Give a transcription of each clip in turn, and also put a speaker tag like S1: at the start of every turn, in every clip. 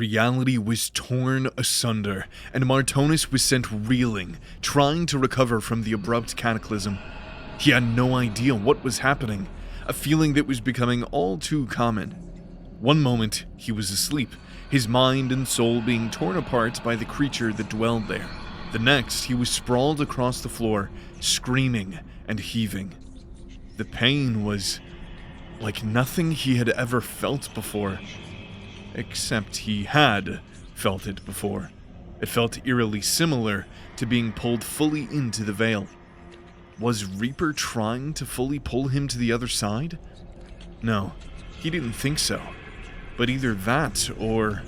S1: Reality was torn asunder, and Martonus was sent reeling, trying to recover from the abrupt cataclysm. He had no idea what was happening, a feeling that was becoming all too common. One moment, he was asleep, his mind and soul being torn apart by the creature that dwelled there. The next, he was sprawled across the floor, screaming and heaving. The pain was like nothing he had ever felt before. Except he had felt it before. It felt eerily similar to being pulled fully into the veil. Was Reaper trying to fully pull him to the other side? No, he didn't think so. But either that or...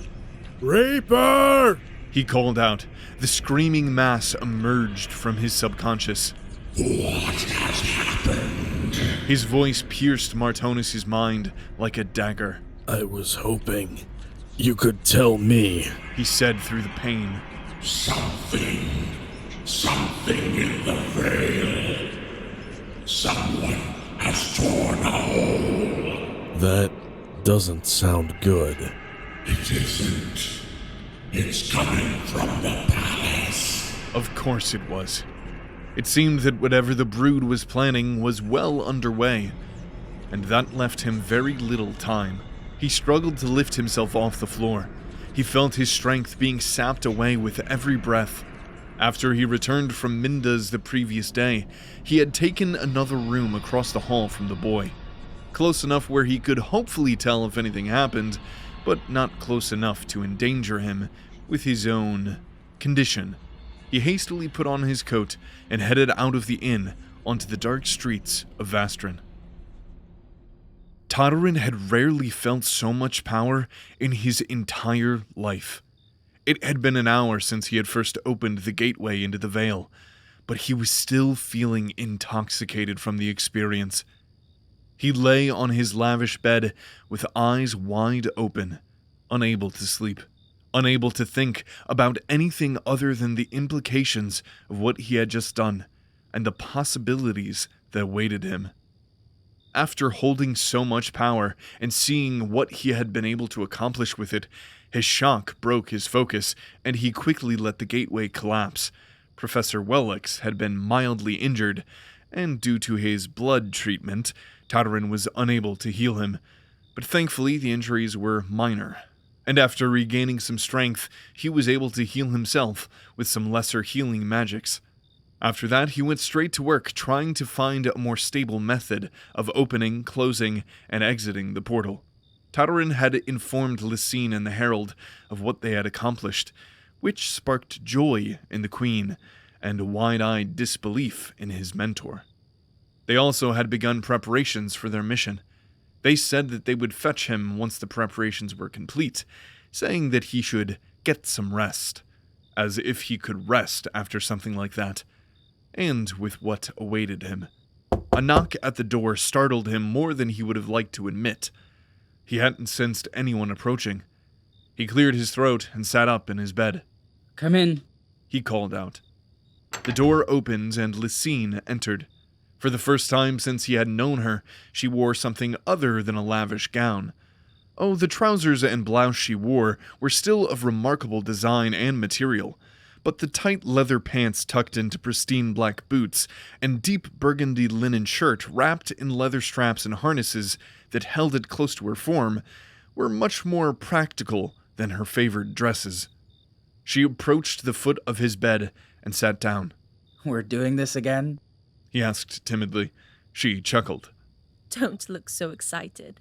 S1: "Reaper!" he called out. The screaming mass emerged from his subconscious.
S2: "What has happened?"
S1: His voice pierced Martonus' mind like a dagger.
S3: "I was hoping you could tell me,"
S1: he said through the pain.
S2: Something in the veil. Someone has torn a hole."
S3: "That doesn't sound good."
S2: "It isn't. It's coming from the palace."
S1: Of course it was. It seemed that whatever the brood was planning was well underway, and that left him very little time. He struggled to lift himself off the floor. He felt his strength being sapped away with every breath. After he returned from Minda's the previous day, he had taken another room across the hall from the boy. Close enough where he could hopefully tell if anything happened, but not close enough to endanger him with his own condition. He hastily put on his coat and headed out of the inn onto the dark streets of Vastron. Tatarin had rarely felt so much power in his entire life. It had been an hour since he had first opened the gateway into the Vale, but he was still feeling intoxicated from the experience. He lay on his lavish bed with eyes wide open, unable to sleep, unable to think about anything other than the implications of what he had just done and the possibilities that awaited him. After holding so much power and seeing what he had been able to accomplish with it, his shock broke his focus, and he quickly let the gateway collapse. Professor Welox had been mildly injured, and due to his blood treatment, Tatarin was unable to heal him. But thankfully, the injuries were minor, and after regaining some strength, he was able to heal himself with some lesser healing magics. After that, he went straight to work trying to find a more stable method of opening, closing, and exiting the portal. Tatarin had informed Lacine and the Herald of what they had accomplished, which sparked joy in the Queen and wide-eyed disbelief in his mentor. They also had begun preparations for their mission. They said that they would fetch him once the preparations were complete, saying that he should get some rest, as if he could rest after something like that, and with what awaited him. A knock at the door startled him more than he would have liked to admit. He hadn't sensed anyone approaching. He cleared his throat and sat up in his bed.
S4: "Come in,"
S1: he called out. The door opened and Lacine entered. For the first time since he had known her, she wore something other than a lavish gown. Oh, the trousers and blouse she wore were still of remarkable design and material, but the tight leather pants tucked into pristine black boots and deep burgundy linen shirt wrapped in leather straps and harnesses that held it close to her form were much more practical than her favored dresses. She approached the foot of his bed and sat down.
S4: "We're doing this again?"
S1: he asked timidly. She chuckled.
S5: "Don't look so excited.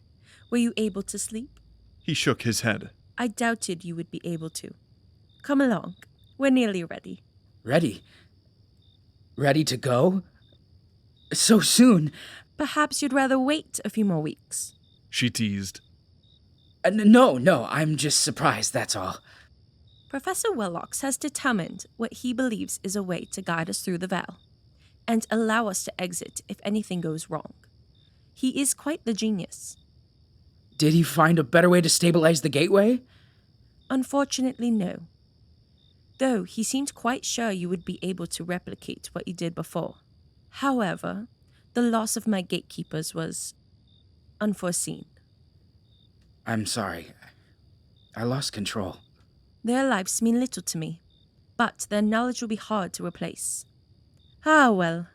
S5: Were you able to sleep?"
S1: He shook his head.
S5: "I doubted you would be able to. Come along. We're nearly ready."
S4: "Ready? Ready to go? So soon?"
S5: "Perhaps you'd rather wait a few more weeks,"
S1: she teased.
S4: No, I'm just surprised, that's all."
S5: Professor Welox has determined what he believes is a way to guide us through the Veil, and allow us to exit if anything goes wrong. He is quite the genius.
S4: "Did he find a better way to stabilize the gateway?"
S5: "Unfortunately, no. Though he seemed quite sure you would be able to replicate what you did before. However, the loss of my gatekeepers was unforeseen."
S4: "I'm sorry. I lost control."
S5: Their lives mean little to me, but their knowledge will be hard to replace. Ah, well,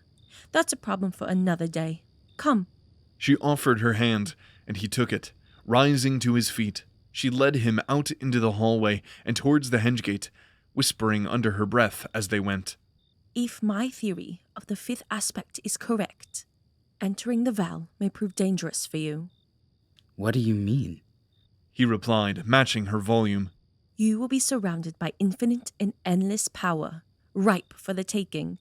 S5: that's a problem for another day. Come.
S1: She offered her hand, and he took it. Rising to his feet, she led him out into the hallway and towards the Hengegate, whispering under her breath as they went.
S5: If my theory of the fifth aspect is correct, entering the Val may prove dangerous for you.
S4: What do you mean?
S1: He replied, matching her volume.
S5: You will be surrounded by infinite and endless power, ripe for the taking.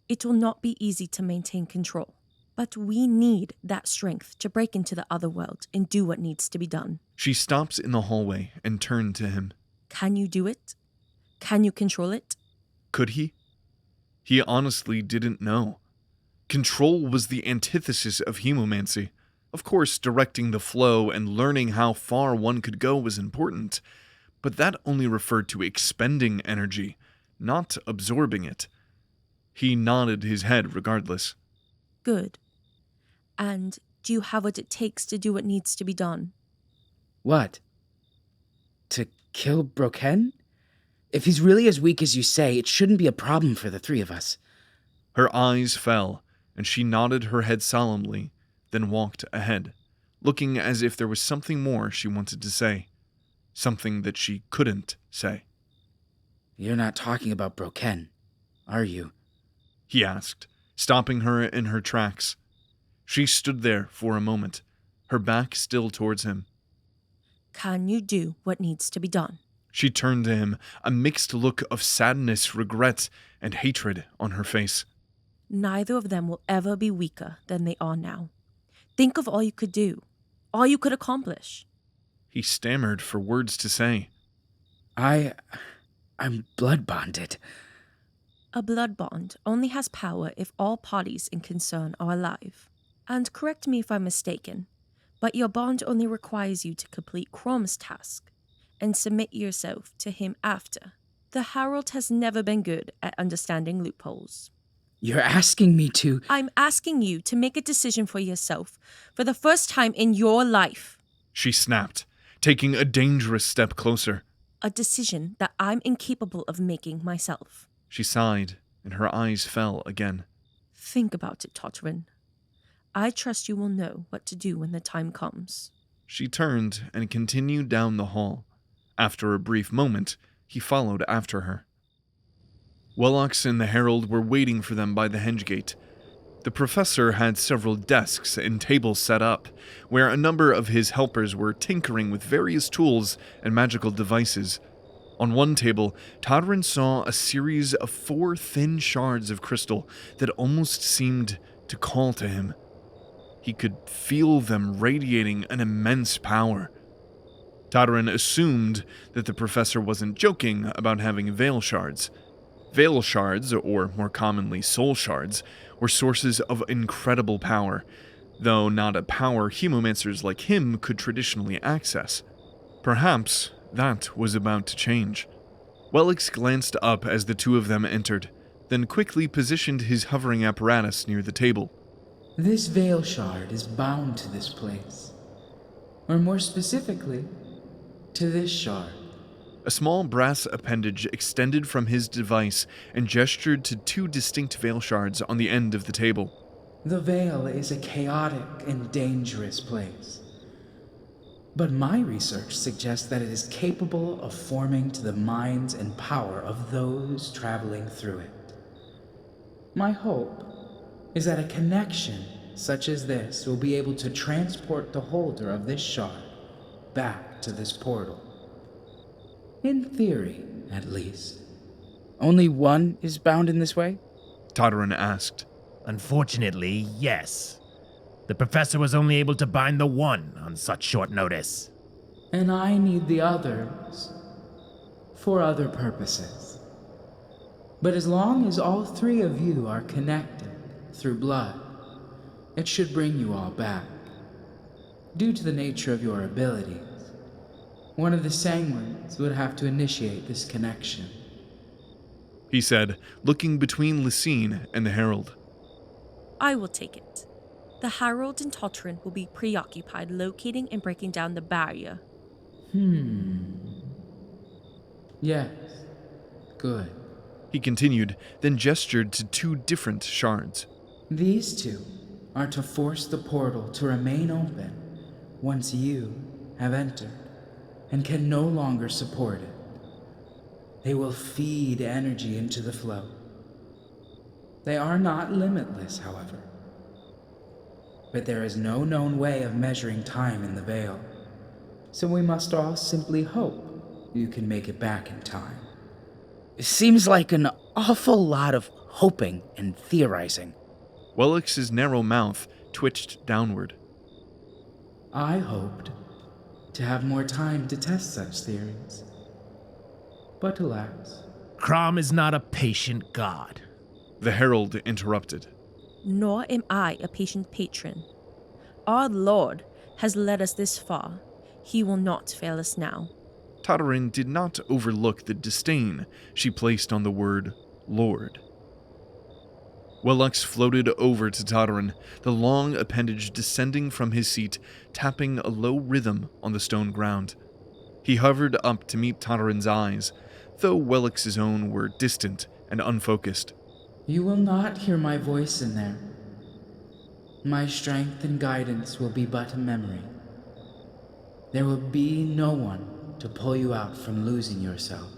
S5: It will not be easy to maintain control, but we need that strength to break into the other world and do what needs to be done.
S1: She stops in the hallway and turned to him.
S5: Can you do it? Can you control it?
S1: Could he? He honestly didn't know. Control was the antithesis of hemomancy. Of course, directing the flow and learning how far one could go was important, but that only referred to expending energy, not absorbing it. He nodded his head regardless.
S5: Good. And do you have what it takes to do what needs to be done?
S4: What? To kill Brokken? If he's really as weak as you say, it shouldn't be a problem for the three of us.
S1: Her eyes fell, and she nodded her head solemnly, then walked ahead, looking as if there was something more she wanted to say. Something that she couldn't say.
S4: You're not talking about Brokken, are you?
S1: He asked, stopping her in her tracks. She stood there for a moment, her back still towards him.
S5: Can you do what needs to be done?
S1: She turned to him, a mixed look of sadness, regret, and hatred on her face.
S5: Neither of them will ever be weaker than they are now. Think of all you could do, all you could accomplish.
S1: He stammered for words to say.
S4: I'm blood bonded.
S5: A blood bond only has power if all parties in concern are alive. And correct me if I'm mistaken, but your bond only requires you to complete Crom's task and submit yourself to him after. The Herald has never been good at understanding loopholes.
S4: You're asking me to...
S5: I'm asking you to make a decision for yourself for the first time in your life.
S1: She snapped, taking a dangerous step closer.
S5: A decision that I'm incapable of making myself.
S1: She sighed, and her eyes fell again.
S5: Think about it, Tatarin. I trust you will know what to do when the time comes.
S1: She turned and continued down the hall. After a brief moment, he followed after her. Welox and the Herald were waiting for them by the Hengegate. The professor had several desks and tables set up, where a number of his helpers were tinkering with various tools and magical devices. On one table, Tatarin saw a series of 4 thin shards of crystal that almost seemed to call to him. He could feel them radiating an immense power. Tatarin assumed that the professor wasn't joking about having veil shards. Veil shards, or more commonly soul shards, were sources of incredible power, though not a power hemomancers like him could traditionally access. Perhaps that was about to change. Welox glanced up as the two of them entered, then quickly positioned his hovering apparatus near the table.
S6: This veil shard is bound to this place, or more specifically, to this shard.
S1: A small brass appendage extended from his device and gestured to 2 distinct veil shards on the end of the table.
S6: The veil is a chaotic and dangerous place, but my research suggests that it is capable of forming to the minds and power of those traveling through it. My hope is that a connection such as this will be able to transport the holder of this shard back to this portal. In theory, at least.
S4: Only one is bound in this way?
S1: Tatarin asked.
S7: Unfortunately, yes. The professor was only able to bind the one on such short notice.
S6: And I need the others for other purposes. But as long as all 3 of you are connected through blood, it should bring you all back. Due to the nature of your abilities, one of the sanguines would have to initiate this connection.
S1: He said, looking between Lacine and the Herald.
S5: I will take it. The Herald and Tatarin will be preoccupied locating and breaking down the barrier.
S6: Yes. Good.
S1: He continued, then gestured to 2 different shards.
S6: These 2 are to force the portal to remain open once you have entered and can no longer support it. They will feed energy into the flow. They are not limitless, however. But there is no known way of measuring time in the Veil, so we must all simply hope you can make it back in time.
S4: It seems like an awful lot of hoping and theorizing.
S1: Welox's narrow mouth twitched downward.
S6: I hoped to have more time to test such theories. But alas.
S7: Crom is not a patient god.
S1: The Herald interrupted.
S5: Nor am I a patient patron. Our Lord has led us this far. He will not fail us now.
S1: Tatarin did not overlook the disdain she placed on the word Lord. Welox floated over to Tatarin, the long appendage descending from his seat, tapping a low rhythm on the stone ground. He hovered up to meet Tatarin's eyes, though Welox's own were distant and unfocused.
S6: You will not hear my voice in there. My strength and guidance will be but a memory. There will be no one to pull you out from losing yourself.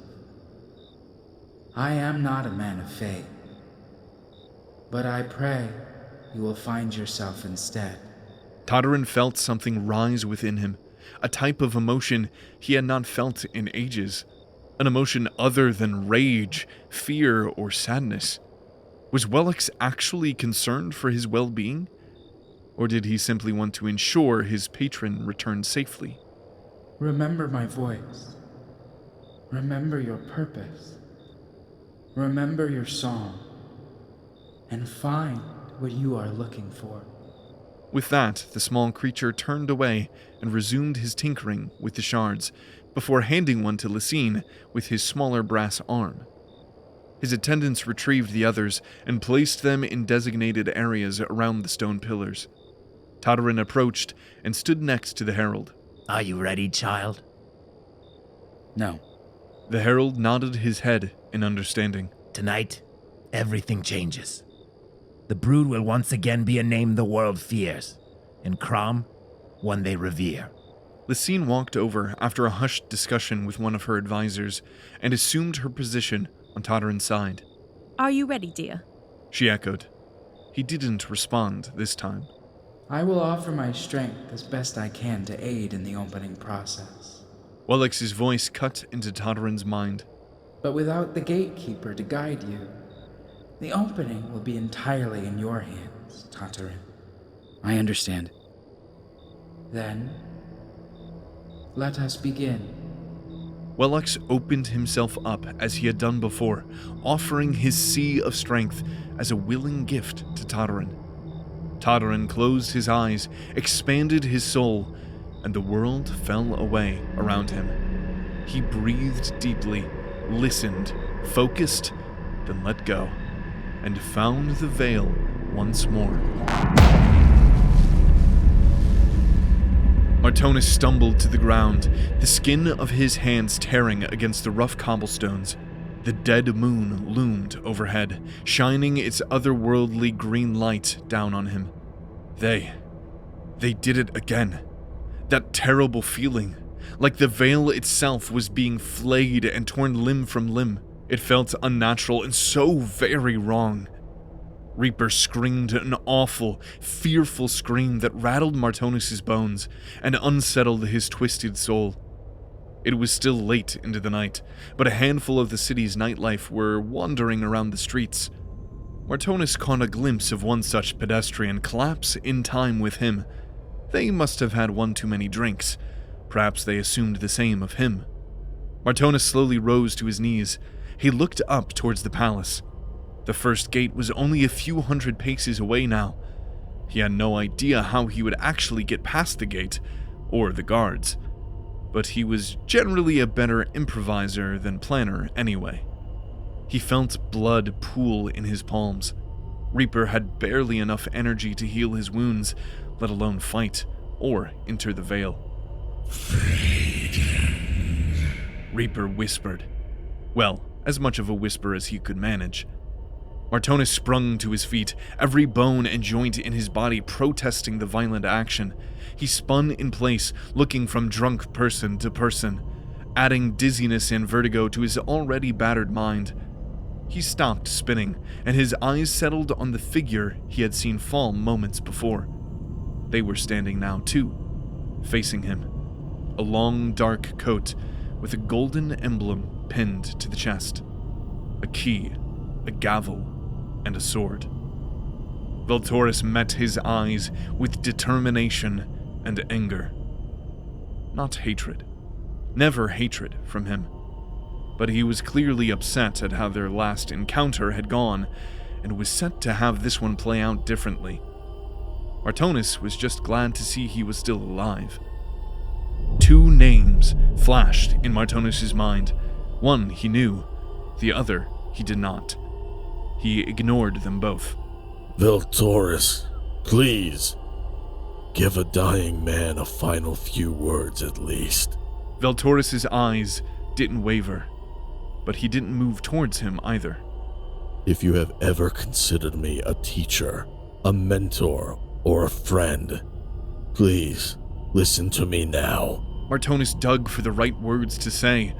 S6: I am not a man of faith, but I pray you will find yourself instead.
S1: Tatarin felt something rise within him, a type of emotion he had not felt in ages, an emotion other than rage, fear, or sadness. Was Welox actually concerned for his well-being? Or did he simply want to ensure his patron returned safely?
S6: Remember my voice. Remember your purpose. Remember your song. And find what you are looking for.
S1: With that, the small creature turned away and resumed his tinkering with the shards, before handing one to Lacine with his smaller brass arm. His attendants retrieved the others and placed them in designated areas around the stone pillars. Tatarin approached and stood next to the Herald.
S7: Are you ready, child?
S4: No.
S1: The Herald nodded his head in understanding.
S7: Tonight, everything changes. The Brood will once again be a name the world fears, and Crom, one they revere.
S1: Lacine walked over after a hushed discussion with one of her advisors and assumed her position on Tatarin's side.
S5: Are you ready, dear?
S1: She echoed. He didn't respond this time.
S6: I will offer my strength as best I can to aid in the opening process.
S1: Welox's voice cut into Tatarin's mind.
S6: But without the gatekeeper to guide you, the opening will be entirely in your hands, Tatarin.
S4: I understand.
S6: Then, let us begin.
S1: Welox opened himself up as he had done before, offering his sea of strength as a willing gift to Tatarin. Tatarin closed his eyes, expanded his soul, and the world fell away around him. He breathed deeply, listened, focused, then let go, and found the veil once more. Martonus stumbled to the ground, the skin of his hands tearing against the rough cobblestones. The dead moon loomed overhead, shining its otherworldly green light down on him. They did it again. That terrible feeling, like the veil itself was being flayed and torn limb from limb. It felt unnatural and so very wrong. Reaper screamed an awful, fearful scream that rattled Martonus' bones and unsettled his twisted soul. It was still late into the night, but a handful of the city's nightlife were wandering around the streets. Martonus caught a glimpse of one such pedestrian collapse in time with him. They must have had one too many drinks. Perhaps they assumed the same of him. Martonus slowly rose to his knees. He looked up towards the palace. The first gate was only a few hundred paces away now. He had no idea how he would actually get past the gate, or the guards. But he was generally a better improviser than planner anyway. He felt blood pool in his palms. Reaper had barely enough energy to heal his wounds, let alone fight or enter the veil.
S2: Faeden.
S1: Reaper whispered. Well, as much of a whisper as he could manage. Martonus sprung to his feet, every bone and joint in his body protesting the violent action. He spun in place, looking from drunk person to person, adding dizziness and vertigo to his already battered mind. He stopped spinning, and his eyes settled on the figure he had seen fall moments before. They were standing now, too, facing him. A long, dark coat with a golden emblem pinned to the chest. A key, a gavel, and a sword. Veltorus met his eyes with determination and anger. Not hatred. Never hatred from him. But he was clearly upset at how their last encounter had gone, and was set to have this one play out differently. Martonus was just glad to see he was still alive. Two names flashed in Martonus' mind. One he knew, the other he did not. He ignored them both.
S3: Veltorus, please. Give a dying man a final few words at least.
S1: Veltorus' eyes didn't waver, but he didn't move towards him either.
S3: If you have ever considered me a teacher, a mentor, or a friend, please listen to me now.
S1: Martonus dug for the right words to say.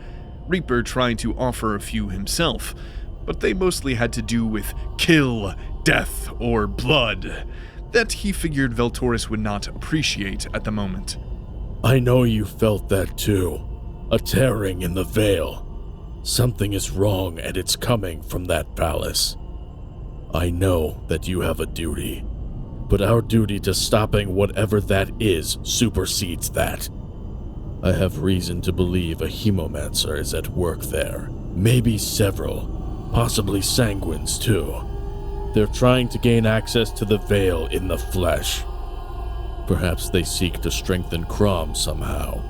S1: Reaper tried to offer a few himself, but they mostly had to do with kill, death, or blood, that he figured Veltorus would not appreciate at the moment.
S3: I know you felt that too. A tearing in the veil. Something is wrong and it's coming from that palace. I know that you have a duty, but our duty to stopping whatever that is supersedes that. I have reason to believe a Hemomancer is at work there. Maybe several, possibly sanguines too. They're trying to gain access to the veil in the flesh. Perhaps they seek to strengthen Crom somehow.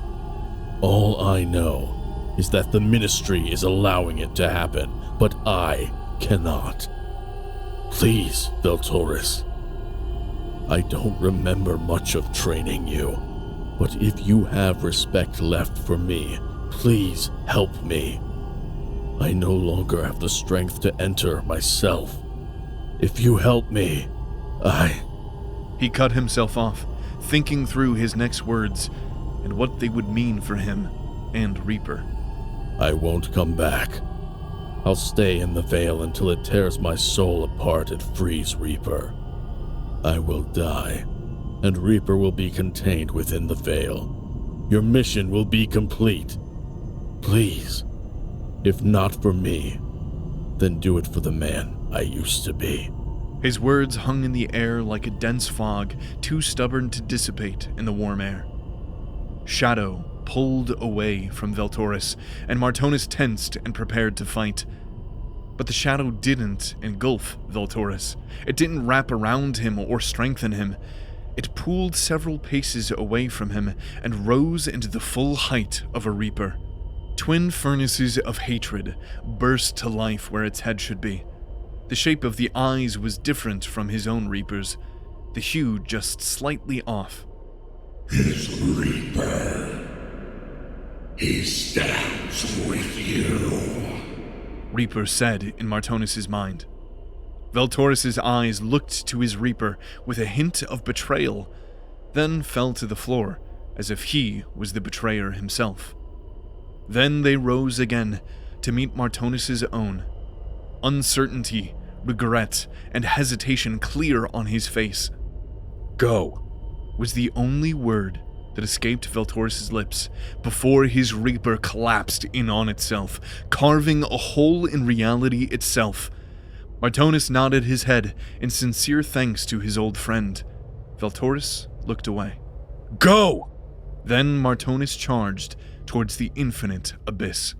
S3: All I know is that the Ministry is allowing it to happen, but I cannot. Please, Veltorus. I don't remember much of training you, but if you have respect left for me, please help me. I no longer have the strength to enter myself. If you help me,
S1: He cut himself off, thinking through his next words and what they would mean for him and Reaper.
S3: I won't come back. I'll stay in the veil until it tears my soul apart and frees Reaper. I will die, and Reaper will be contained within the veil. Your mission will be complete. Please, if not for me, then do it for the man I used to be.
S1: His words hung in the air like a dense fog, too stubborn to dissipate in the warm air. Shadow pulled away from Veltorus, and Martonus tensed and prepared to fight. But the shadow didn't engulf Veltorus. It didn't wrap around him or strengthen him. It pulled several paces away from him and rose into the full height of a Reaper. Twin furnaces of hatred burst to life where its head should be. The shape of the eyes was different from his own Reaper's, the hue just slightly off.
S2: His Reaper. He stands with you,
S1: Reaper said in Martonus' mind. Veltorus' eyes looked to his Reaper with a hint of betrayal, then fell to the floor as if he was the betrayer himself. Then they rose again to meet Martonus' own. Uncertainty, regret, and hesitation clear on his face. Go was the only word that escaped Veltorus' lips before his Reaper collapsed in on itself, carving a hole in reality itself. Martonus nodded his head in sincere thanks to his old friend. Veltorus looked away. Go! Then Martonus charged towards the infinite abyss.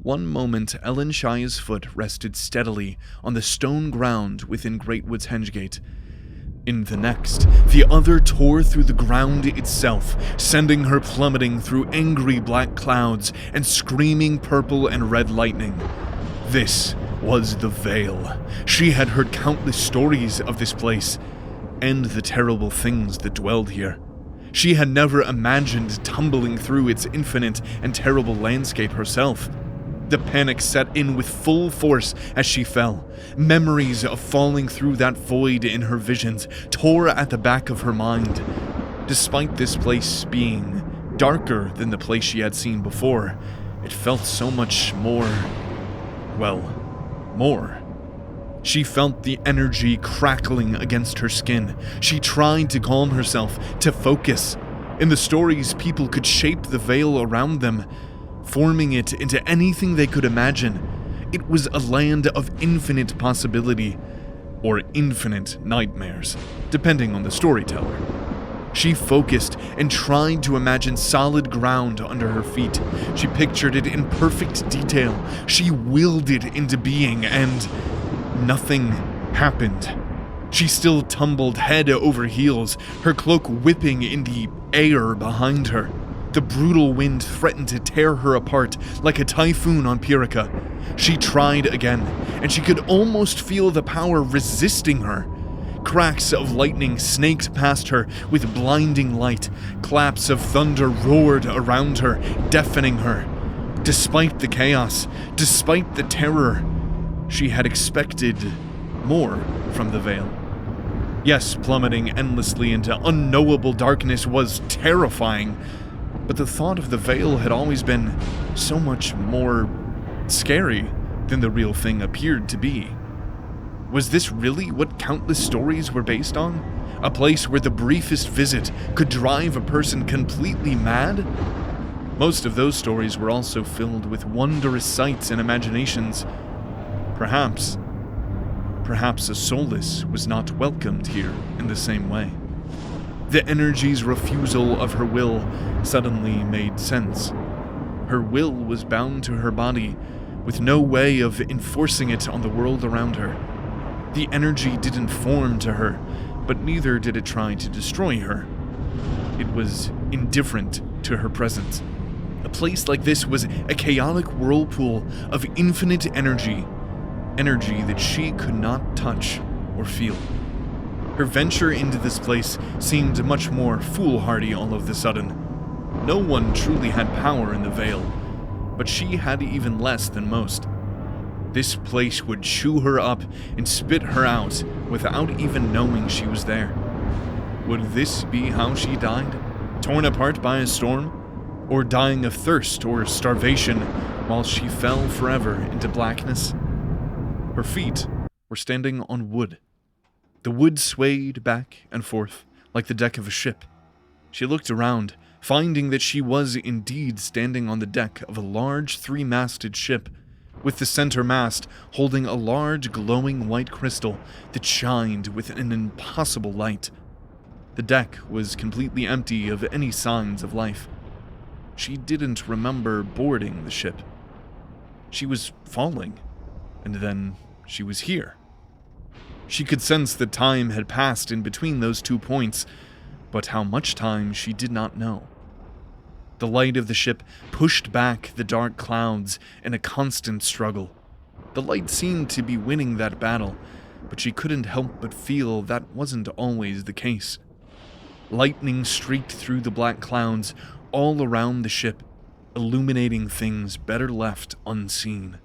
S1: One moment, Elenshia's foot rested steadily on the stone ground within Greatwood's Hengegate. In the next, the other tore through the ground itself, sending her plummeting through angry black clouds and screaming purple and red lightning. This was the Veil. She had heard countless stories of this place, and the terrible things that dwelled here. She had never imagined tumbling through its infinite and terrible landscape herself. The panic set in with full force as she fell. Memories of falling through that void in her visions tore at the back of her mind. Despite this place being darker than the place she had seen before, it felt so much more. She felt the energy crackling against her skin. She tried to calm herself, to focus. In the stories, people could shape the veil around them, forming it into anything they could imagine. It was a land of infinite possibility, or infinite nightmares, depending on the storyteller. She focused and tried to imagine solid ground under her feet. She pictured it in perfect detail. She willed it into being, and nothing happened. She still tumbled head over heels, her cloak whipping in the air behind her. The brutal wind threatened to tear her apart like a typhoon on Pyrrhica. She tried again, and she could almost feel the power resisting her. Cracks of lightning snaked past her with blinding light. Claps of thunder roared around her, deafening her. Despite the chaos, despite the terror, she had expected more from the veil. Yes, plummeting endlessly into unknowable darkness was terrifying, but the thought of the veil had always been so much more scary than the real thing appeared to be. Was this really what countless stories were based on? A place where the briefest visit could drive a person completely mad? Most of those stories were also filled with wondrous sights and imaginations. Perhaps a soulless was not welcomed here in the same way. The energy's refusal of her will suddenly made sense. Her will was bound to her body, with no way of enforcing it on the world around her. The energy didn't form to her, but neither did it try to destroy her. It was indifferent to her presence. A place like this was a chaotic whirlpool of infinite energy that she could not touch or feel. Her venture into this place seemed much more foolhardy all of a sudden. No one truly had power in the Vale, but she had even less than most. This place would chew her up and spit her out without even knowing she was there. Would this be how she died? Torn apart by a storm? Or dying of thirst or starvation while she fell forever into blackness? Her feet were standing on wood. The wood swayed back and forth like the deck of a ship. She looked around, finding that she was indeed standing on the deck of a large three-masted ship, with the center mast holding a large glowing white crystal that shined with an impossible light. The deck was completely empty of any signs of life. She didn't remember boarding the ship. She was falling, and then she was here. She could sense that time had passed in between those 2 points, but how much time she did not know. The light of the ship pushed back the dark clouds in a constant struggle. The light seemed to be winning that battle, but she couldn't help but feel that wasn't always the case. Lightning streaked through the black clouds all around the ship, illuminating things better left unseen.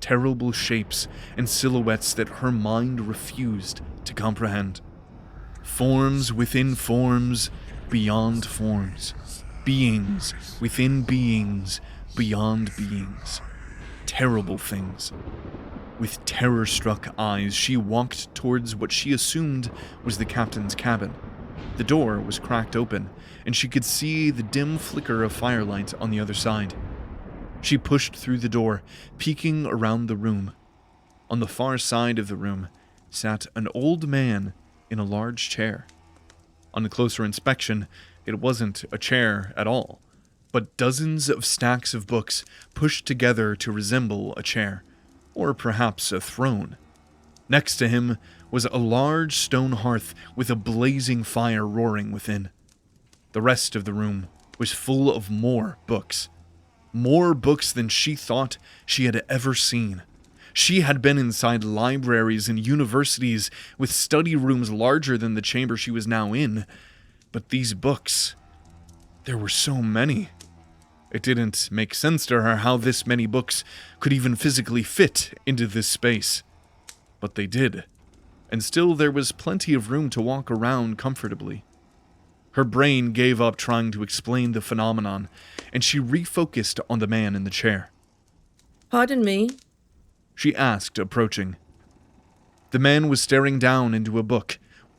S1: Terrible shapes and silhouettes that her mind refused to comprehend. Forms within forms, beyond forms. Beings within beings, beyond beings. Terrible things. With terror-struck eyes, she walked towards what she assumed was the captain's cabin. The door was cracked open, and she could see the dim flicker of firelight on the other side. She pushed through the door, peeking around the room. On the far side of the room sat an old man in a large chair. On closer inspection, it wasn't a chair at all, but dozens of stacks of books pushed together to resemble a chair, or perhaps a throne. Next to him was a large stone hearth with a blazing fire roaring within. The rest of the room was full of more books. More books than she thought she had ever seen. She had been inside libraries and universities with study rooms larger than the chamber she was now in. But these books, there were so many. It didn't make sense to her how this many books could even physically fit into this space. But they did, and still there was plenty of room to walk around comfortably. Her brain gave up trying to explain the phenomenon, and she refocused on the man in the chair.
S8: Pardon me?
S1: She asked, approaching. The man was staring down into a book,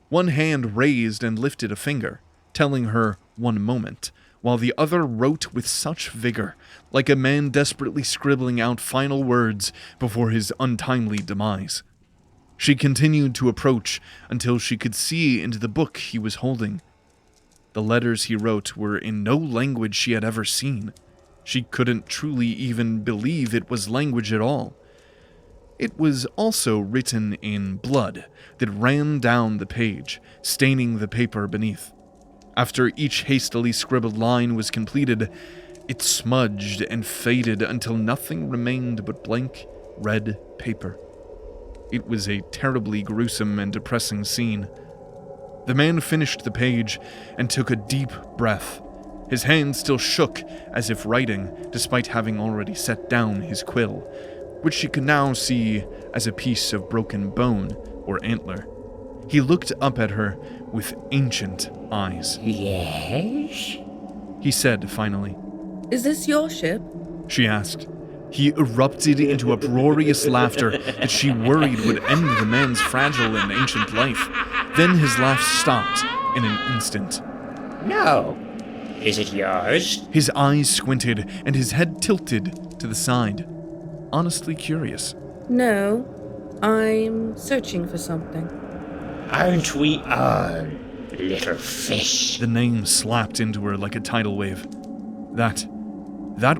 S1: one hand raised and lifted a finger, telling her one moment, while the other wrote with such vigor, like a man desperately scribbling out final words before his untimely demise. She continued to approach until she could see into the book he was holding. The letters he wrote were in no language she had ever seen. She couldn't truly even believe it was language at all. It was also written in blood that ran down the page, staining the paper beneath. After each hastily scribbled line was completed, it smudged and faded until nothing remained but blank, red paper. It was a terribly gruesome and depressing scene. The man finished the page and took a deep breath. His hand still shook as if writing, despite having already set down his quill, which she could now see as a piece of broken bone or antler. He looked up at her with ancient eyes.
S2: Yes?
S1: He said finally.
S8: Is this your ship?
S1: She asked. He erupted into uproarious laughter that she worried would end the man's fragile and ancient life. Then his laugh stopped in an instant.
S2: No. Is it yours?
S1: His eyes squinted and his head tilted to the side, honestly curious.
S8: No. I'm searching for something.
S2: Aren't we all, little fish?
S1: The name slapped into her like a tidal wave. That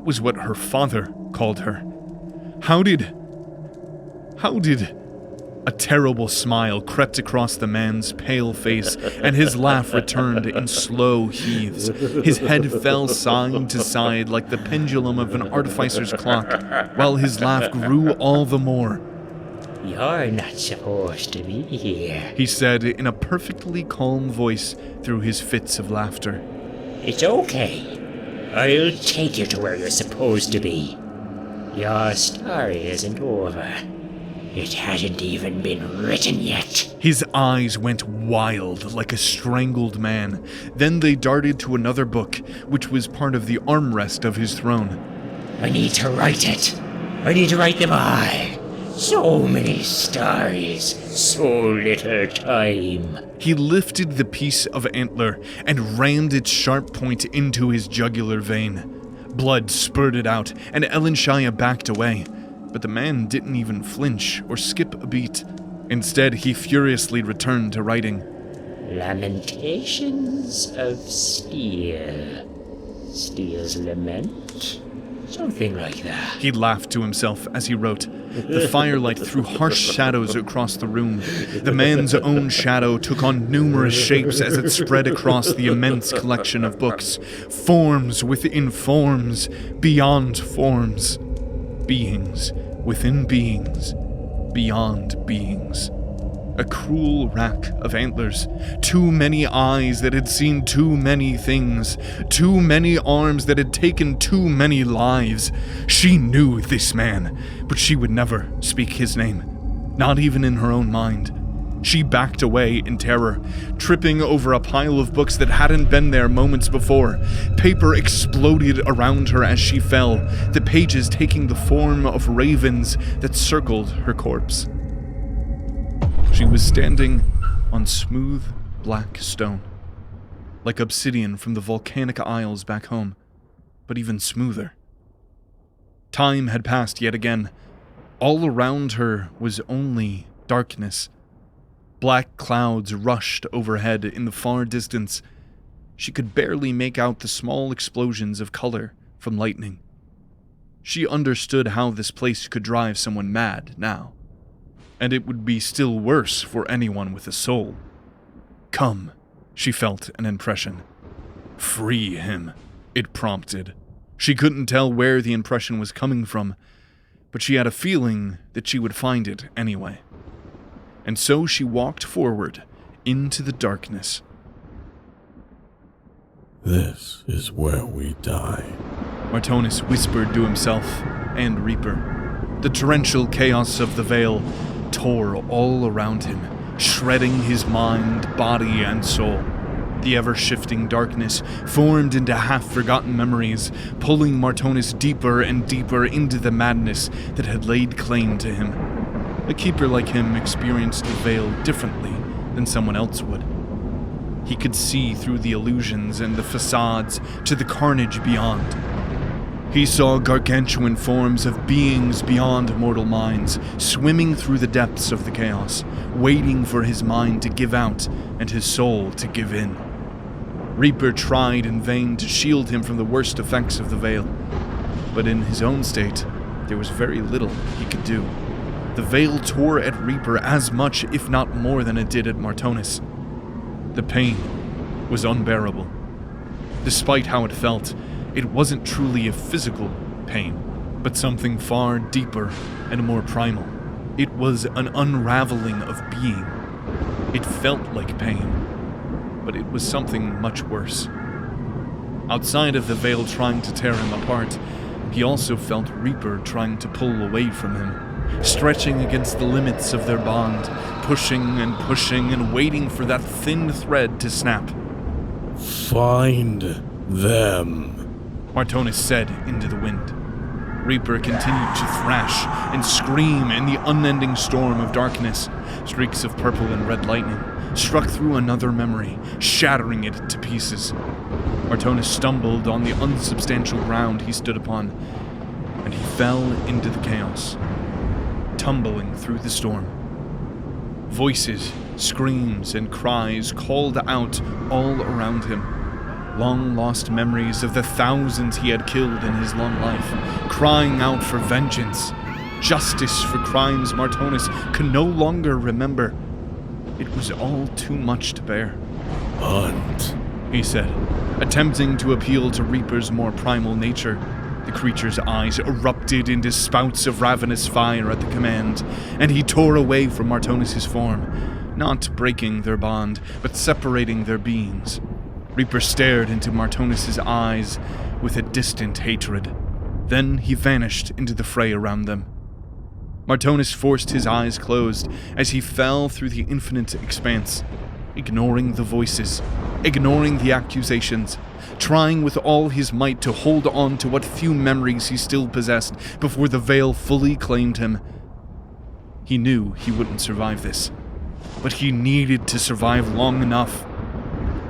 S1: was what her father called her. How did... A terrible smile crept across the man's pale face, and his laugh returned in slow heaves. His head fell side to side like the pendulum of an artificer's clock, while his laugh grew all the more.
S2: You're not supposed to be here.
S1: He said in a perfectly calm voice through his fits of laughter.
S2: It's okay. I'll take you to where you're supposed to be. Your story isn't over. It hasn't even been written yet.
S1: His eyes went wild like a strangled man. Then they darted to another book, which was part of the armrest of his throne.
S2: I need to write it. I need to write them all. So many stories, so little time.
S1: He lifted the piece of antler and rammed its sharp point into his jugular vein. Blood spurted out, and Elenshia backed away. But the man didn't even flinch or skip a beat. Instead, he furiously returned to writing.
S2: Lamentations of Steel. Steel's Lament? Something like that.
S1: He laughed to himself as he wrote. The firelight threw harsh shadows across the room. The man's own shadow took on numerous shapes as it spread across the immense collection of books. Forms within forms, beyond forms. Beings within beings, beyond beings. A cruel rack of antlers, too many eyes that had seen too many things, too many arms that had taken too many lives. She knew this man, but she would never speak his name, not even in her own mind. She backed away in terror, tripping over a pile of books that hadn't been there moments before. Paper exploded around her as she fell, the pages taking the form of ravens that circled her corpse. She was standing on smooth, black stone, like obsidian from the volcanic isles back home, but even smoother. Time had passed yet again. All around her was only darkness. Black clouds rushed overhead in the far distance. She could barely make out the small explosions of color from lightning. She understood how this place could drive someone mad now, and it would be still worse for anyone with a soul. Come, she felt an impression. Free him, it prompted. She couldn't tell where the impression was coming from, but she had a feeling that she would find it anyway. And so she walked forward into the darkness.
S3: This is where we die.
S1: Martonus whispered to himself and Reaper. The torrential chaos of the Veil tore all around him, shredding his mind, body, and soul. The ever-shifting darkness formed into half-forgotten memories, pulling Martonus deeper and deeper into the madness that had laid claim to him. A keeper like him experienced the Veil differently than someone else would. He could see through the illusions and the facades to the carnage beyond. He saw gargantuan forms of beings beyond mortal minds, swimming through the depths of the chaos, waiting for his mind to give out and his soul to give in. Reaper tried in vain to shield him from the worst effects of the Veil, but in his own state, there was very little he could do. The Veil tore at Reaper as much, if not more, than it did at Martonus. The pain was unbearable. Despite how it felt, it wasn't truly a physical pain, but something far deeper and more primal. It was an unraveling of being. It felt like pain, but it was something much worse. Outside of the Veil trying to tear him apart, he also felt Reaper trying to pull away from him, stretching against the limits of their bond, pushing and waiting for that thin thread to snap.
S3: Find them,
S1: Martonus said into the wind. Reaper continued to thrash and scream in the unending storm of darkness. Streaks of purple and red lightning struck through another memory, shattering it to pieces. Martonus stumbled on the unsubstantial ground he stood upon, and he fell into the chaos, tumbling through the storm. Voices, screams, and cries called out all around him. Long-lost memories of the thousands he had killed in his long life, crying out for vengeance, justice for crimes Martonus could no longer remember. It was all too much to bear.
S3: Hunt,
S1: he said, attempting to appeal to Reaper's more primal nature. The creature's eyes erupted into spouts of ravenous fire at the command, and he tore away from Martonus' form, not breaking their bond, but separating their beings. Reaper stared into Martonus' eyes with a distant hatred. Then he vanished into the fray around them. Martonus forced his eyes closed as he fell through the infinite expanse, ignoring the voices, ignoring the accusations, trying with all his might to hold on to what few memories he still possessed before the Veil fully claimed him. He knew he wouldn't survive this, but he needed to survive long enough.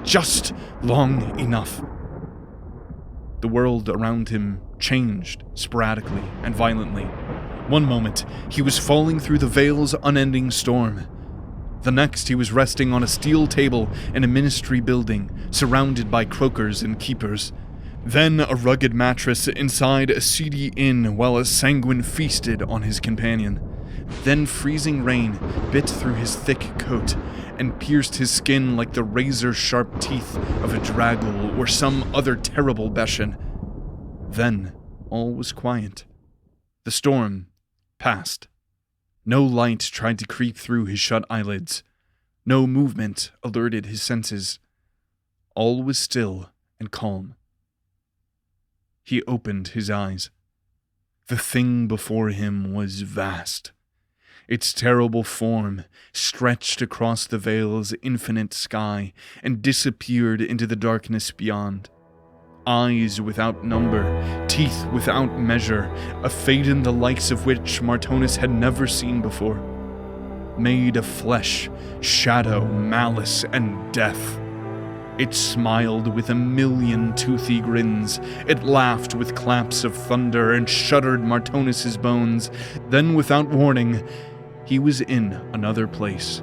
S1: Just long enough. The world around him changed sporadically and violently. One moment, he was falling through the Veil's unending storm. The next, he was resting on a steel table in a ministry building, surrounded by croakers and keepers. Then a rugged mattress inside a seedy inn while a sanguine feasted on his companion. Then freezing rain bit through his thick coat and pierced his skin like the razor-sharp teeth of a draggle or some other terrible beshan. Then all was quiet. The storm passed. No light tried to creep through his shut eyelids. No movement alerted his senses. All was still and calm. He opened his eyes. The thing before him was vast. Its terrible form stretched across the Veil's infinite sky and disappeared into the darkness beyond. Eyes without number, teeth without measure, a Faeden the likes of which Martonus had never seen before. Made of flesh, shadow, malice, and death. It smiled with a million toothy grins. It laughed with claps of thunder and shuddered Martonus' bones. Then, without warning, he was in another place.